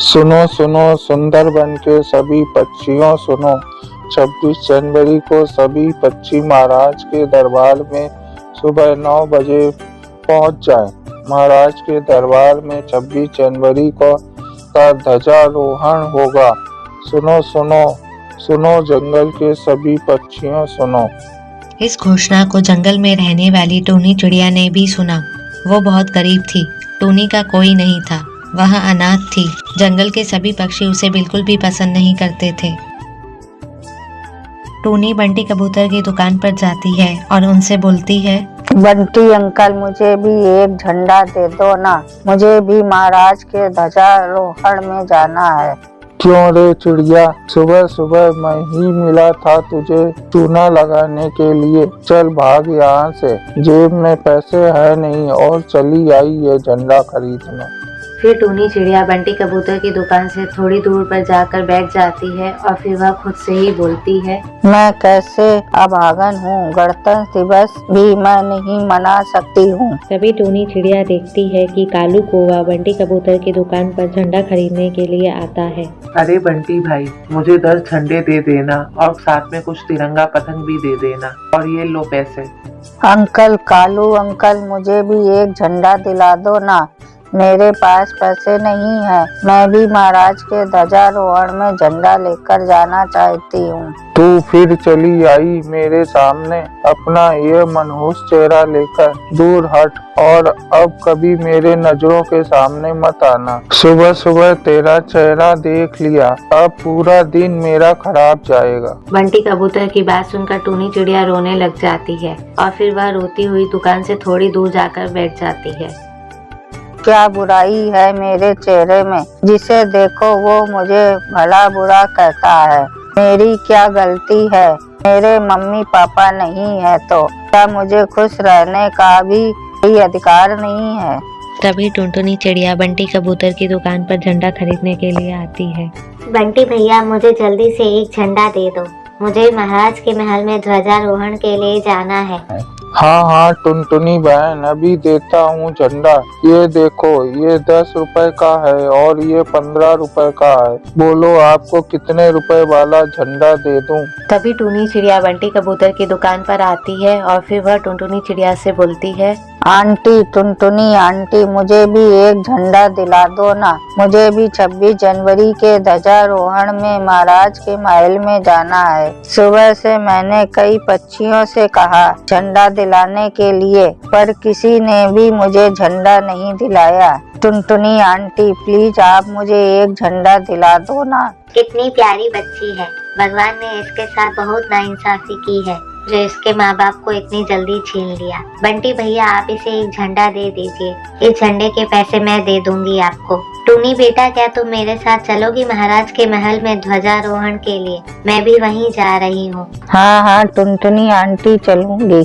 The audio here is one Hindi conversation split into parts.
सुनो सुनो सुंदर वन के सभी पक्षियों सुनो, 26 जनवरी को सभी पक्षी महाराज के दरबार में सुबह 9 बजे पहुंच जाएं। महाराज के दरबार में 26 जनवरी को का ध्वजारोहण होगा। सुनो सुनो सुनो जंगल के सभी पक्षियों सुनो। इस घोषणा को जंगल में रहने वाली टूनी चिड़िया ने भी सुना। वो बहुत गरीब थी। टूनी का कोई नहीं था, वह अनाथ थी। जंगल के सभी पक्षी उसे बिल्कुल भी पसंद नहीं करते थे। टूनी बंटी कबूतर की दुकान पर जाती है और उनसे बोलती है, बंटी अंकल, मुझे भी एक झंडा दे दो ना, मुझे भी महाराज के ध्वजारोहण में जाना है। क्यों रे चिड़िया, सुबह सुबह मैं ही मिला था तुझे चूना लगाने के लिए। चल भाग यहाँ से, जेब में पैसे है नहीं और चली आई ये झंडा खरीदने। फिर टूनी चिड़िया बंटी कबूतर की दुकान से थोड़ी दूर पर जाकर बैठ जाती है और फिर वह खुद से ही बोलती है, मैं कैसे अभागन हूँ, गणतंत्र दिवस भी मैं नहीं मना सकती हूँ। तभी टूनी चिड़िया देखती है कि कालू कौवा बंटी कबूतर की दुकान पर झंडा खरीदने के लिए आता है। अरे बंटी भाई, मुझे 10 झंडे दे देना और साथ में कुछ तिरंगा पतंग भी दे देना, और ये लो पैसे। अंकल कालू अंकल, मुझे भी एक झंडा दिला दो ना, मेरे पास पैसे नहीं है। मैं भी महाराज के ध्वजारोहण में झंडा लेकर जाना चाहती हूँ। तू फिर चली आई मेरे सामने, अपना ये मनहूस चेहरा लेकर दूर हट और अब कभी मेरे नजरों के सामने मत आना। सुबह सुबह तेरा चेहरा देख लिया, अब पूरा दिन मेरा खराब जाएगा। बंटी कबूतर की बात सुनकर टूनी चिड़िया रोने लग जाती है और फिर वह रोती हुई दुकान से थोड़ी दूर जाकर बैठ जाती है। क्या बुराई है मेरे चेहरे में, जिसे देखो वो मुझे भला बुरा कहता है। मेरी क्या गलती है, मेरे मम्मी पापा नहीं है तो क्या मुझे खुश रहने का भी कोई अधिकार नहीं है। तभी टुनटुनी चिड़िया बंटी कबूतर की दुकान पर झंडा खरीदने के लिए आती है। बंटी भैया, मुझे जल्दी से एक झंडा दे दो, मुझे महाराज के महल में ध्वजारोहण के लिए जाना है। हाँ हाँ टुनटुनी बहन, अभी देता हूँ झंडा। ये देखो, ये 10 रुपए का है और ये 15 रुपए का है। बोलो आपको कितने रुपए वाला झंडा दे दूँ? तभी टूनी चिड़िया बंटी कबूतर की दुकान पर आती है और फिर वह टुनटुनी चिड़िया से बोलती है, आंटी टुनटुनी आंटी, मुझे भी एक झंडा दिला दो ना, मुझे भी 26 जनवरी के ध्वजारोहण में महाराज के महल में जाना है। सुबह से मैंने कई पक्षियों से कहा झंडा दिलाने के लिए, पर किसी ने भी मुझे झंडा नहीं दिलाया। टुनटुनी आंटी, प्लीज आप मुझे एक झंडा दिला दो ना। कितनी प्यारी बच्ची है, भगवान ने इसके साथ बहुत नाइंसाफी की है जो इसके माँ बाप को इतनी जल्दी छीन लिया। बंटी भैया, आप इसे एक झंडा दे दीजिए, इस झंडे के पैसे मैं दे दूंगी आपको। टूनी बेटा, क्या तुम मेरे साथ चलोगी महाराज के महल में ध्वजारोहण के लिए? मैं भी वहीं जा रही हूँ। हाँ हाँ टुनटुनी आंटी, चलूंगी।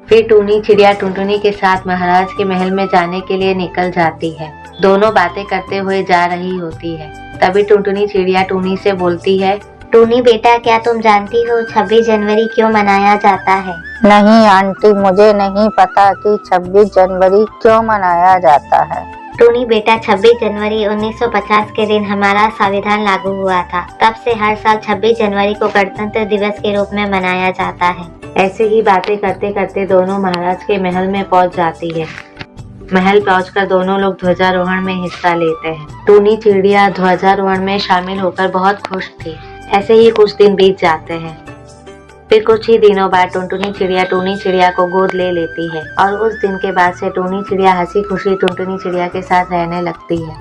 फिर टूनी चिड़िया टुनटुनी के साथ महाराज के महल में जाने के लिए निकल जाती है। दोनों बातें करते हुए जा रही होती है। तभी टुनटुनी चिड़िया टूनी से बोलती है, टूनी बेटा, क्या तुम जानती हो 26 जनवरी क्यों मनाया जाता है? नहीं आंटी, मुझे नहीं पता कि 26 जनवरी क्यों मनाया जाता है। टूनी बेटा, 26 जनवरी 1950 के दिन हमारा संविधान लागू हुआ था। तब से हर साल 26 जनवरी को गणतंत्र दिवस के रूप में मनाया जाता है। ऐसे ही बातें करते करते दोनों महाराज के महल में पहुंच जाती है। महल पहुंचकर दोनों लोग ध्वजारोहण में हिस्सा लेते हैं। टूनी चिड़िया ध्वजारोहण में शामिल होकर बहुत खुश थी। ऐसे ही कुछ दिन बीत जाते हैं। फिर कुछ ही दिनों बाद टुनटुनी चिड़िया टूनी चिड़िया को गोद ले लेती है और उस दिन के बाद से टूनी चिड़िया हंसी खुशी टुनटुनी चिड़िया के साथ रहने लगती है।